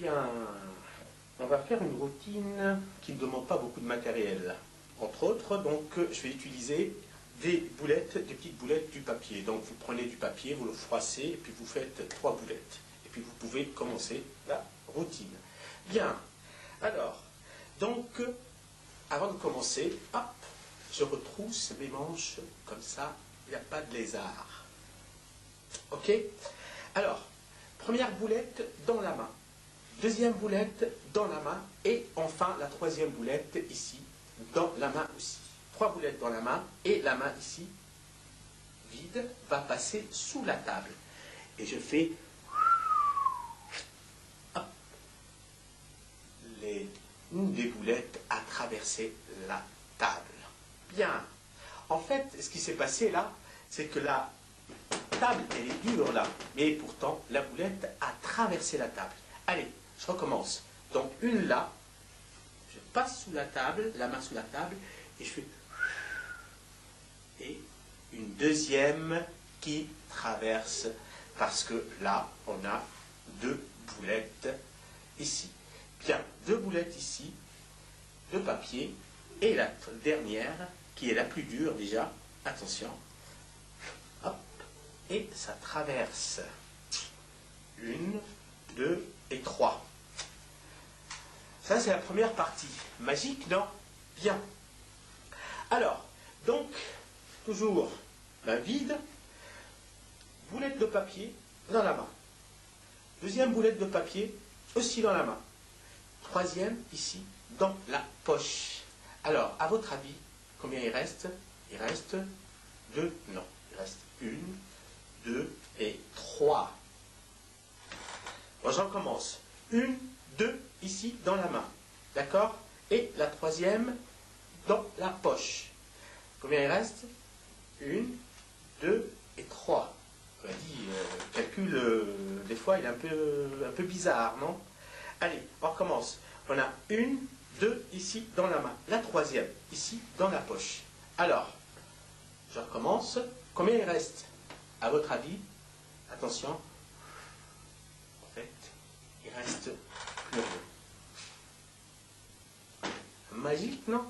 Bien, on va faire une routine qui ne demande pas beaucoup de matériel. Entre autres, donc, je vais utiliser des boulettes, des petites boulettes du papier. Donc, vous prenez du papier, vous le froissez, et puis vous faites 3 boulettes. Et puis, vous pouvez commencer la routine. Bien, alors, donc, avant de commencer, hop, je retrousse mes manches comme ça, il n'y a pas de lézard. Ok? Alors, première boulette dans la main. Deuxième boulette dans la main et enfin la troisième boulette ici dans la main aussi. 3 boulettes dans la main et la main ici vide va passer sous la table. Et je fais hop, une des boulettes a traversé la table. Bien. En fait, ce qui s'est passé là, c'est que la table, elle est dure là, mais pourtant la boulette a traversé la table. Allez, je recommence. Donc une là, je passe sous la table, la main sous la table, et je fais... Et une deuxième qui traverse, parce que là, on a 2 boulettes ici. Bien, 2 boulettes ici, de papier, et la dernière, qui est la plus dure déjà, attention, hop, et ça traverse. 1, 2 et 3. Ça, c'est la première partie. Magique, non? Bien. Alors, donc, toujours main vide, boulette de papier dans la main. Deuxième boulette de papier, aussi dans la main. Troisième, ici, dans la poche. Alors, à votre avis, combien il reste? Il reste 2, non. Il reste 1, 2 et 3. Bon, j'en commence. 1, 2, ici, dans la main. D'accord? Et la troisième, dans la poche. Combien il reste? 1, 2 et 3. On a dit, le calcul, des fois, il est un peu bizarre, non? Allez, on recommence. On a 1, 2, ici, dans la main. La troisième, ici, dans la poche. Alors, je recommence. Combien il reste? À votre avis? Attention. En fait, il reste plus rien. Magique, non?